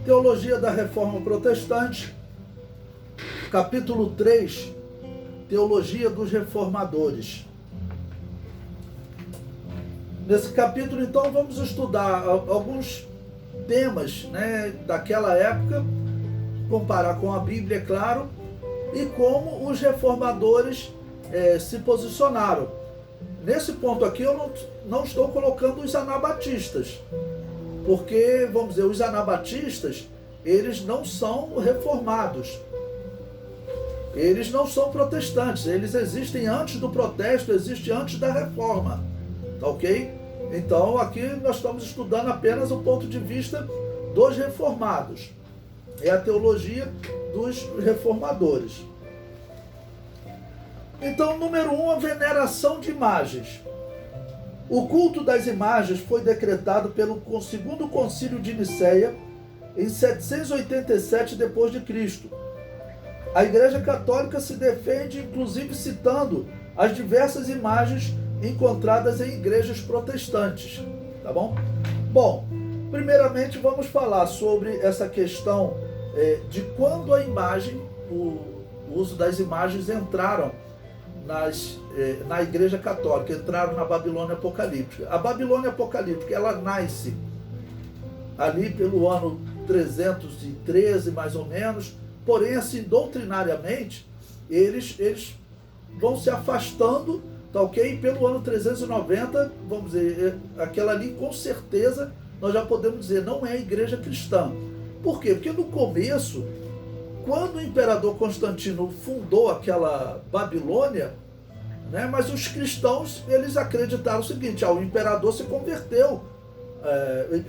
Teologia da Reforma Protestante, capítulo 3, Teologia dos Reformadores. Nesse capítulo, então, vamos estudar alguns temas, né, daquela época, comparar com a Bíblia, é claro, e como os reformadores se posicionaram. Nesse ponto aqui, eu não estou colocando os anabatistas, porque, vamos dizer, os anabatistas, eles não são reformados, eles não são protestantes, eles existem antes do protesto, existem antes da reforma, tá ok? Então, aqui nós estamos estudando apenas o ponto de vista dos reformados, é a teologia dos reformadores. Então, número 1, a veneração de imagens. O culto das imagens foi decretado pelo segundo concílio de Nicéia em 787 d.C. A Igreja Católica se defende, inclusive citando as diversas imagens encontradas em igrejas protestantes, tá bom? Bom, primeiramente vamos falar sobre essa questão de quando a imagem, o uso das imagens entraram na Igreja Católica, entraram na Babilônia Apocalíptica. A Babilônia Apocalíptica, ela nasce ali pelo ano 313, mais ou menos, porém, assim, doutrinariamente, eles vão se afastando, tá ok? Pelo ano 390, vamos dizer, aquela ali, com certeza, nós já podemos dizer, não é a igreja cristã. Por quê? Porque no começo, quando o imperador Constantino fundou aquela Babilônia, né, mas os cristãos, eles acreditaram o seguinte, o imperador se converteu,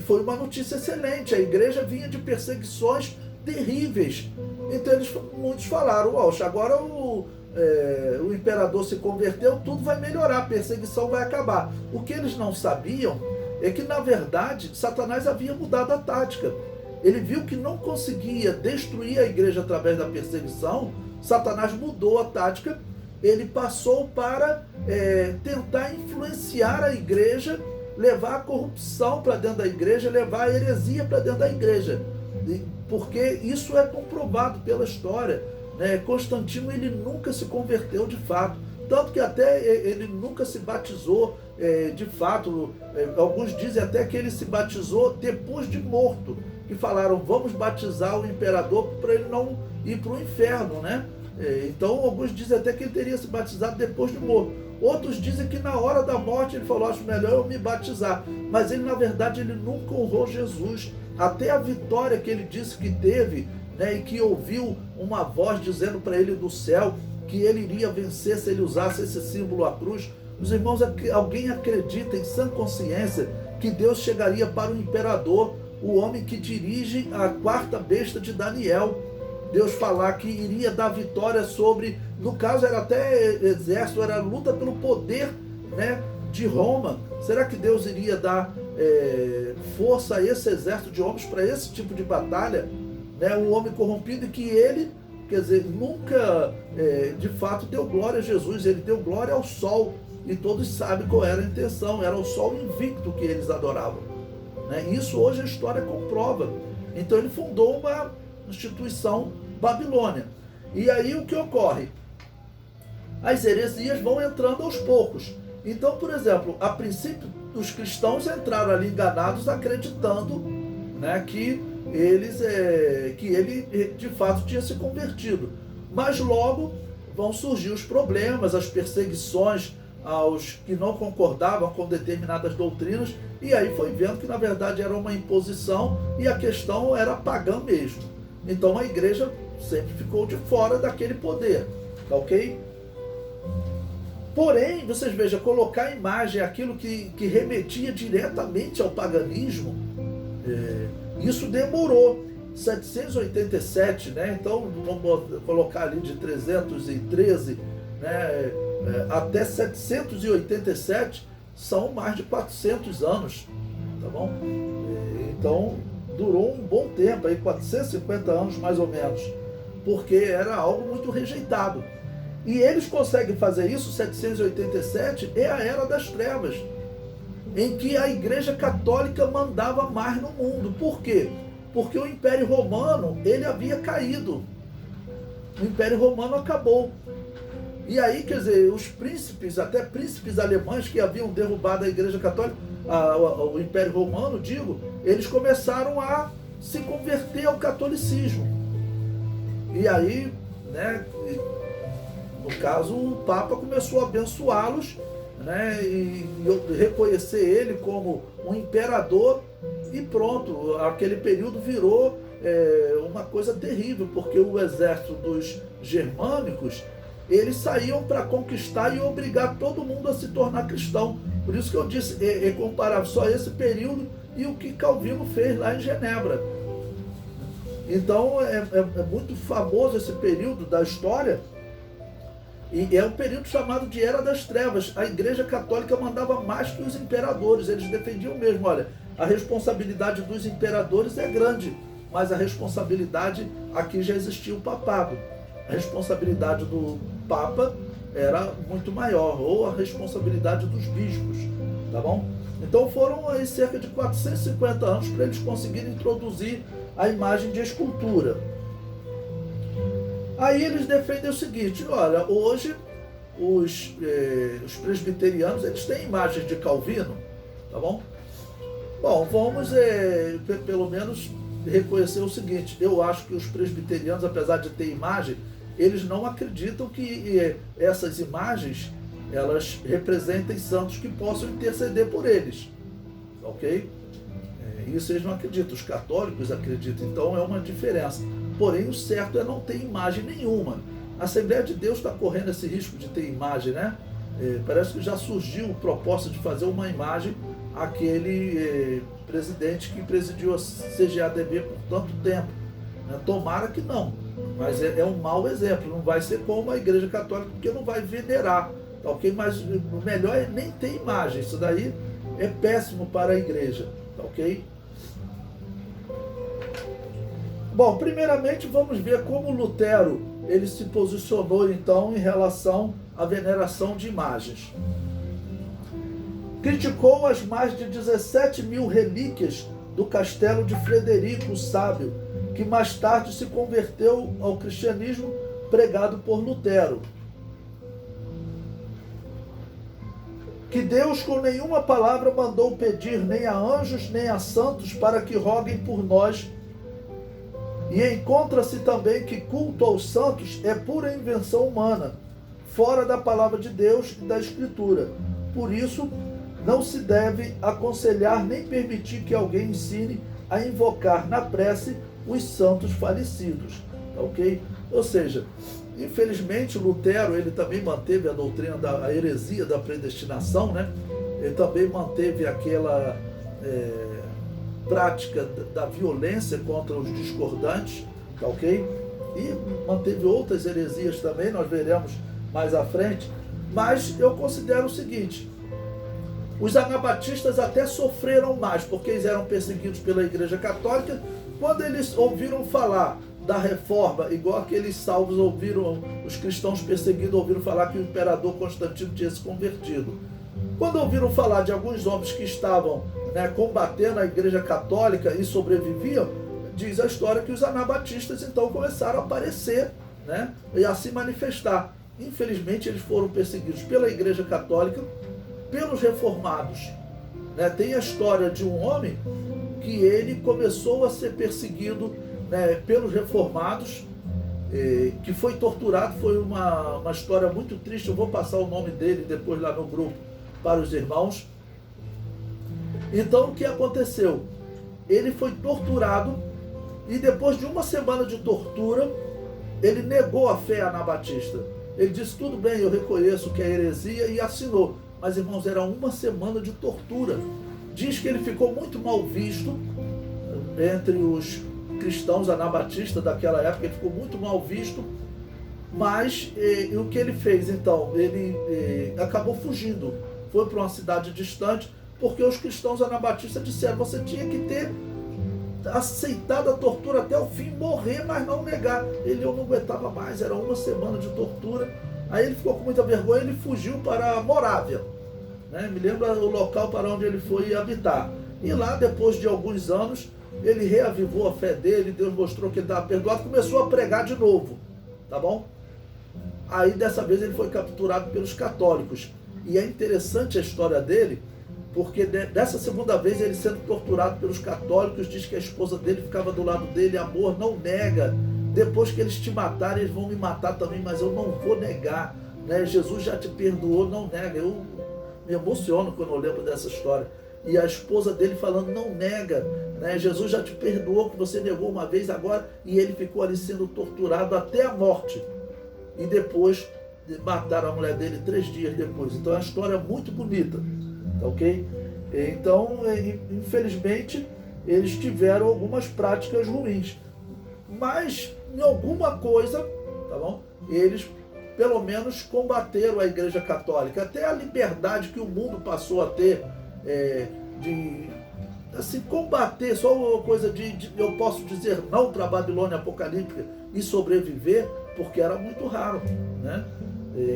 foi uma notícia excelente, a igreja vinha de perseguições terríveis, então muitos falaram, agora o imperador se converteu, tudo vai melhorar, a perseguição vai acabar. O que eles não sabiam é que, na verdade, Satanás havia mudado a tática. Ele viu que não conseguia destruir a igreja através da perseguição, Satanás mudou a tática, ele passou para tentar influenciar a igreja, levar a corrupção para dentro da igreja, levar a heresia para dentro da igreja, porque isso é comprovado pela história, né? Constantino, ele nunca se converteu de fato, tanto que até ele nunca se batizou de fato, alguns dizem até que ele se batizou depois de morto, que falaram, vamos batizar o imperador para ele não ir para o inferno, né? Então, alguns dizem até que ele teria se batizado depois de morto. Outros dizem que na hora da morte ele falou, acho melhor eu me batizar. Mas ele, na verdade, ele nunca honrou Jesus. Até a vitória que ele disse que teve, né, e que ouviu uma voz dizendo para ele do céu que ele iria vencer se ele usasse esse símbolo, a cruz. Os irmãos, alguém acredita em sã consciência que Deus chegaria para o imperador, o homem que dirige a quarta besta de Daniel, Deus falar que iria dar vitória sobre, no caso era até exército, era luta pelo poder, né, de Roma. Será que Deus iria dar força a esse exército de homens para esse tipo de batalha, né? Um homem corrompido, e que ele, quer dizer, nunca de fato deu glória a Jesus, ele deu glória ao sol, e todos sabem qual era a intenção, era o sol invicto que eles adoravam, né? Isso hoje a história comprova. Então ele fundou uma instituição Babilônia. E aí o que ocorre? As heresias vão entrando aos poucos. Então, por exemplo, a princípio os cristãos entraram ali enganados, acreditando, né, que ele de fato tinha se convertido. Mas logo vão surgir os problemas, as perseguições aos que não concordavam com determinadas doutrinas, e aí foi vendo que na verdade era uma imposição e a questão era pagã mesmo. Então a igreja sempre ficou de fora daquele poder, tá ok? Porém, vocês vejam, colocar a imagem, aquilo que remetia diretamente ao paganismo, isso demorou. 787, né? Então vamos colocar ali de 313, né, até 787, são mais de 400 anos, tá bom? Então durou um bom tempo, aí 450 anos mais ou menos, porque era algo muito rejeitado. E eles conseguem fazer isso. 787 é a Era das Trevas, em que a Igreja Católica mandava mais no mundo. Por quê? porque o Império Romano, ele havia caído. O Império Romano acabou. E aí, quer dizer, os príncipes, até príncipes alemães que haviam derrubado a Igreja Católica, o Império Romano, digo, eles começaram a se converter ao catolicismo. E aí, né, no caso, o Papa começou a abençoá-los, né, e reconhecer ele como um imperador, e pronto, aquele período virou uma coisa terrível, porque o exército dos germânicos, eles saíam para conquistar e obrigar todo mundo a se tornar cristão. Por isso que eu disse, comparar só esse período e o que Calvino fez lá em Genebra. Então é muito famoso esse período da história, e é um período chamado de Era das Trevas. A Igreja Católica mandava mais que os imperadores, eles defendiam mesmo, olha, a responsabilidade dos imperadores é grande, mas a responsabilidade, aqui já existia o papado, a responsabilidade do Papa era muito maior, ou a responsabilidade dos bispos, tá bom? Então foram aí cerca de 450 anos para eles conseguirem introduzir a imagem de escultura. Aí eles defendem o seguinte, olha, hoje os presbiterianos, eles têm imagens de Calvino, tá bom? Bom, vamos pelo menos reconhecer o seguinte, eu acho que os presbiterianos, apesar de ter imagem, eles não acreditam que essas imagens, elas representem santos que possam interceder por eles, ok? Isso eles não acreditam, os católicos acreditam, então é uma diferença. Porém, o certo é não ter imagem nenhuma. A Assembleia de Deus está correndo esse risco de ter imagem, né? Parece que já surgiu o propósito de fazer uma imagem àquele presidente que presidiu a CGADB por tanto tempo. Tomara que não, mas é um mau exemplo, não vai ser como a Igreja Católica, porque não vai venerar, tá ok? Mas o melhor é nem ter imagem, isso daí é péssimo para a Igreja, tá ok? Bom, primeiramente vamos ver como Lutero ele se posicionou então em relação à veneração de imagens. Criticou as mais de 17 mil relíquias do castelo de Frederico o Sábio, que mais tarde se converteu ao cristianismo pregado por Lutero. Que Deus com nenhuma palavra mandou pedir nem a anjos nem a santos para que roguem por nós. E encontra-se também que culto aos santos é pura invenção humana, fora da palavra de Deus e da Escritura. Por isso, não se deve aconselhar nem permitir que alguém ensine a invocar na prece os santos falecidos, ok? Ou seja, infelizmente Lutero ele também manteve a doutrina da heresia da predestinação, né? Ele também manteve aquela prática da violência contra os discordantes, ok? E manteve outras heresias também, nós veremos mais à frente, mas eu considero o seguinte, os anabatistas até sofreram mais, porque eles eram perseguidos pela Igreja Católica. Quando eles ouviram falar da reforma, igual aqueles salvos ouviram, os cristãos perseguidos ouviram falar que o imperador Constantino tinha se convertido. Quando ouviram falar de alguns homens que estavam combatendo a Igreja Católica e sobreviviam, diz a história que os anabatistas então começaram a aparecer, né, e a se manifestar. Infelizmente eles foram perseguidos pela Igreja Católica, pelos reformados. Tem a história de um homem que ele começou a ser perseguido pelos reformados, que foi torturado. Foi uma história muito triste, eu vou passar o nome dele depois lá no grupo para os irmãos. Então o que aconteceu? Ele foi torturado e depois de uma semana de tortura, ele negou a fé anabatista. Ele disse, tudo bem, eu reconheço que é heresia, e assinou. Mas, irmãos, era uma semana de tortura. Diz que ele ficou muito mal visto entre os cristãos anabatistas daquela época, ele ficou muito mal visto, mas o que ele fez então? Ele acabou fugindo, foi para uma cidade distante, porque os cristãos anabatistas disseram, você tinha que ter aceitado a tortura até o fim, morrer, mas não negar. Ele, eu não aguentava mais, era uma semana de tortura. Aí ele ficou com muita vergonha, ele fugiu para a Morávia, me lembra o local para onde ele foi habitar. E lá, depois de alguns anos, ele reavivou a fé dele, Deus mostrou que ele estava perdoado, começou a pregar de novo, tá bom? Aí dessa vez ele foi capturado pelos católicos. E é interessante a história dele, porque dessa segunda vez ele sendo torturado pelos católicos, diz que a esposa dele ficava do lado dele, amor, não nega, depois que eles te matarem, eles vão me matar também, mas eu não vou negar, né? Jesus já te perdoou, não nega. Eu me emociono quando eu lembro dessa história. E a esposa dele falando, não nega, né? Jesus já te perdoou, que você negou uma vez agora, e ele ficou ali sendo torturado até a morte. E depois mataram a mulher dele 3 dias depois. Então é uma história muito bonita, tá ok? Então, infelizmente, eles tiveram algumas práticas ruins. Mas, em alguma coisa, tá bom? Eles, pelo menos, combateram a Igreja Católica. Até a liberdade que o mundo passou a ter, de assim, combater, só uma coisa eu posso dizer não para a Babilônia apocalíptica e sobreviver, porque era muito raro, né?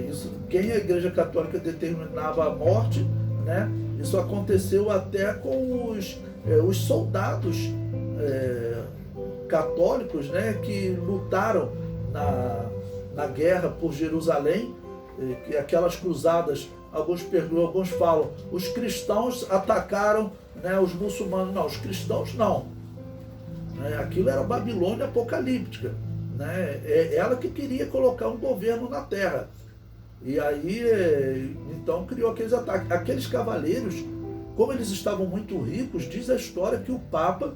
Isso, quem a Igreja Católica determinava a morte, né? Isso aconteceu até com os soldados católicos, né? Que lutaram na guerra por Jerusalém, que aquelas cruzadas, alguns falam, os cristãos atacaram, né, os muçulmanos. Não, os cristãos não. Aquilo era Babilônia apocalíptica, né? Ela que queria colocar um governo na terra. E aí, então, criou aqueles ataques. Aqueles cavaleiros, como eles estavam muito ricos, diz a história que o Papa,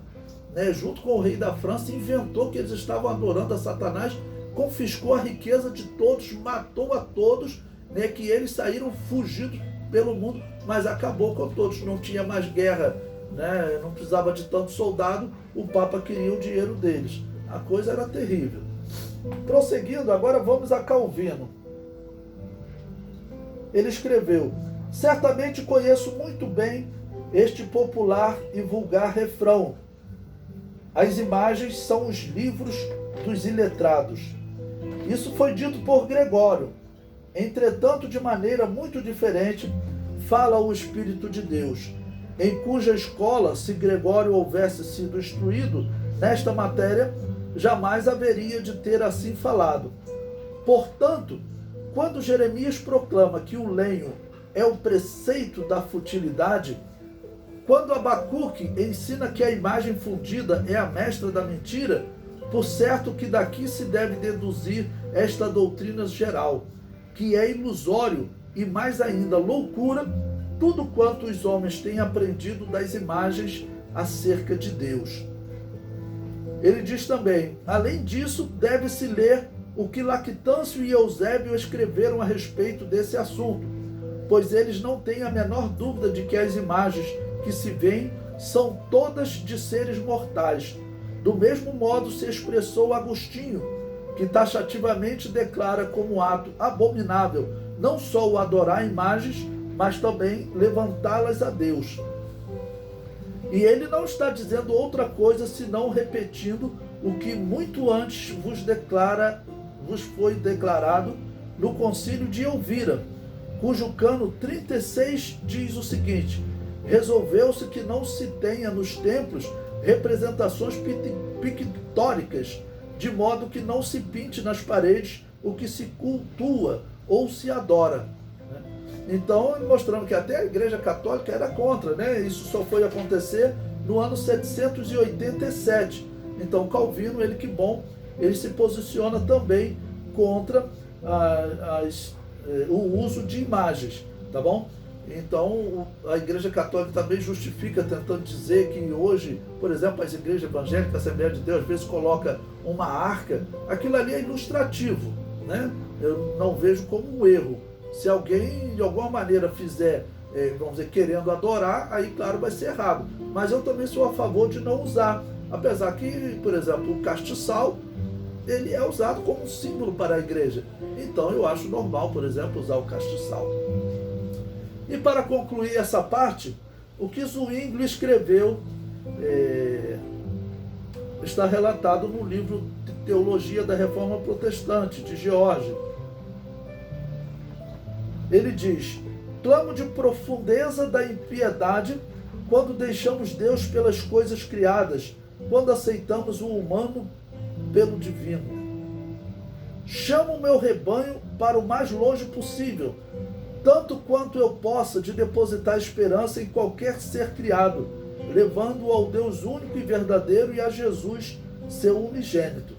né, junto com o rei da França, inventou que eles estavam adorando a Satanás, confiscou a riqueza de todos, matou a todos, né, que eles saíram fugidos pelo mundo, mas acabou com todos, não tinha mais guerra, né, não precisava de tanto soldado, o Papa queria o dinheiro deles. A coisa era terrível. Prosseguindo, agora vamos a Calvino. Ele escreveu: certamente conheço muito bem este popular e vulgar refrão: as imagens são os livros dos iletrados. Isso foi dito por Gregório. Entretanto, de maneira muito diferente, fala o Espírito de Deus, em cuja escola, se Gregório houvesse sido instruído nesta matéria, jamais haveria de ter assim falado. Portanto, quando Jeremias proclama que o lenho é o preceito da futilidade, quando Abacuque ensina que a imagem fundida é a mestra da mentira, por certo que daqui se deve deduzir esta doutrina geral, que é ilusório e mais ainda loucura tudo quanto os homens têm aprendido das imagens acerca de Deus. Ele diz também: além disso, deve-se ler o que Lactâncio e Eusébio escreveram a respeito desse assunto, pois eles não têm a menor dúvida de que as imagens que se veem são todas de seres mortais. Do mesmo modo se expressou Agostinho, que taxativamente declara como ato abominável não só o adorar imagens, mas também levantá-las a Deus. E ele não está dizendo outra coisa senão repetindo o que muito antes vos foi declarado no concílio de Elvira, cujo cano 36 diz o seguinte: resolveu-se que não se tenha nos templos representações pictóricas, de modo que não se pinte nas paredes o que se cultua ou se adora. Então, mostrando que até a Igreja Católica era contra, né? Isso só foi acontecer no ano 787. Então, Calvino, ele que bom, ele se posiciona também contra o uso de imagens, tá bom? Então, a Igreja Católica também justifica, tentando dizer que hoje, por exemplo, as igrejas evangélicas, a Assembleia de Deus, às vezes coloca uma arca. Aquilo ali é ilustrativo, né? Eu não vejo como um erro. Se alguém, de alguma maneira, fizer, vamos dizer, querendo adorar, aí, claro, vai ser errado. Mas eu também sou a favor de não usar. Apesar que, por exemplo, o castiçal, ele é usado como um símbolo para a igreja. Então, eu acho normal, por exemplo, usar o castiçal. E para concluir essa parte, o que Zwinglio escreveu está relatado no livro de Teologia da Reforma Protestante, de George. Ele diz: clamo de profundeza da impiedade quando deixamos Deus pelas coisas criadas, quando aceitamos o humano pelo divino. Chamo o meu rebanho para o mais longe possível, tanto quanto eu possa, de depositar esperança em qualquer ser criado, levando-o ao Deus único e verdadeiro e a Jesus, seu unigênito.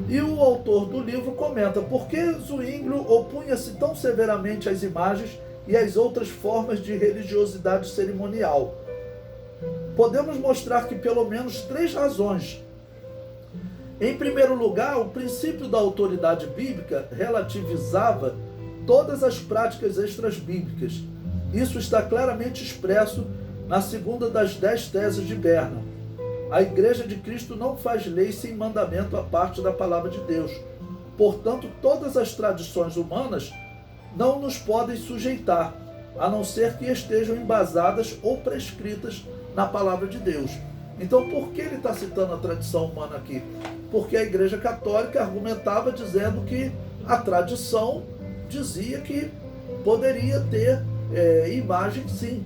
E o autor do livro comenta: por que Zwinglio opunha-se tão severamente às imagens e às outras formas de religiosidade cerimonial? Podemos mostrar que pelo menos 3 razões. Em primeiro lugar, o princípio da autoridade bíblica relativizava todas as práticas extrabíblicas. Isso está claramente expresso na segunda das 10 teses de Berna. A Igreja de Cristo não faz lei sem mandamento à parte da palavra de Deus. Portanto, todas as tradições humanas não nos podem sujeitar, a não ser que estejam embasadas ou prescritas na palavra de Deus. Então, por que ele está citando a tradição humana aqui? Porque a Igreja Católica argumentava dizendo que a tradição dizia que poderia ter imagem, sim.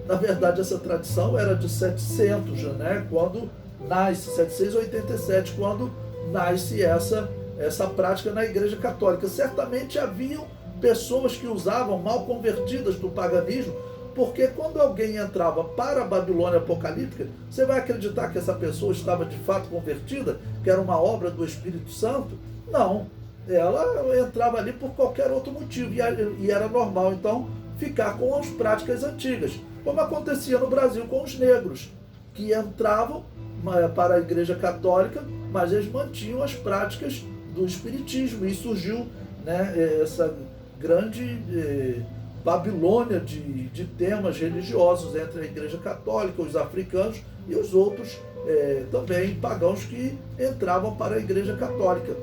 Na verdade, essa tradição era de 700, né? Quando nasce, 787, quando nasce essa prática na Igreja Católica. Certamente haviam pessoas que usavam, mal convertidas do paganismo, porque quando alguém entrava para a Babilônia apocalíptica, você vai acreditar que essa pessoa estava de fato convertida, que era uma obra do Espírito Santo? Não, ela entrava ali por qualquer outro motivo, e era normal, então, ficar com as práticas antigas, como acontecia no Brasil com os negros, que entravam para a Igreja Católica, mas eles mantinham as práticas do Espiritismo, e surgiu, né, essa grande Babilônia de temas religiosos entre a Igreja Católica, os africanos e os outros também pagãos que entravam para a Igreja Católica,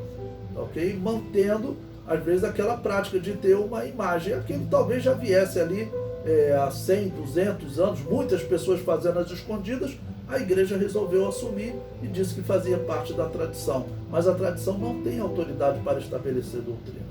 ok? Mantendo, às vezes, aquela prática de ter uma imagem. Aquilo talvez já viesse ali há 100, 200 anos, muitas pessoas fazendo as escondidas. A Igreja resolveu assumir e disse que fazia parte da tradição. Mas a tradição não tem autoridade para estabelecer doutrina.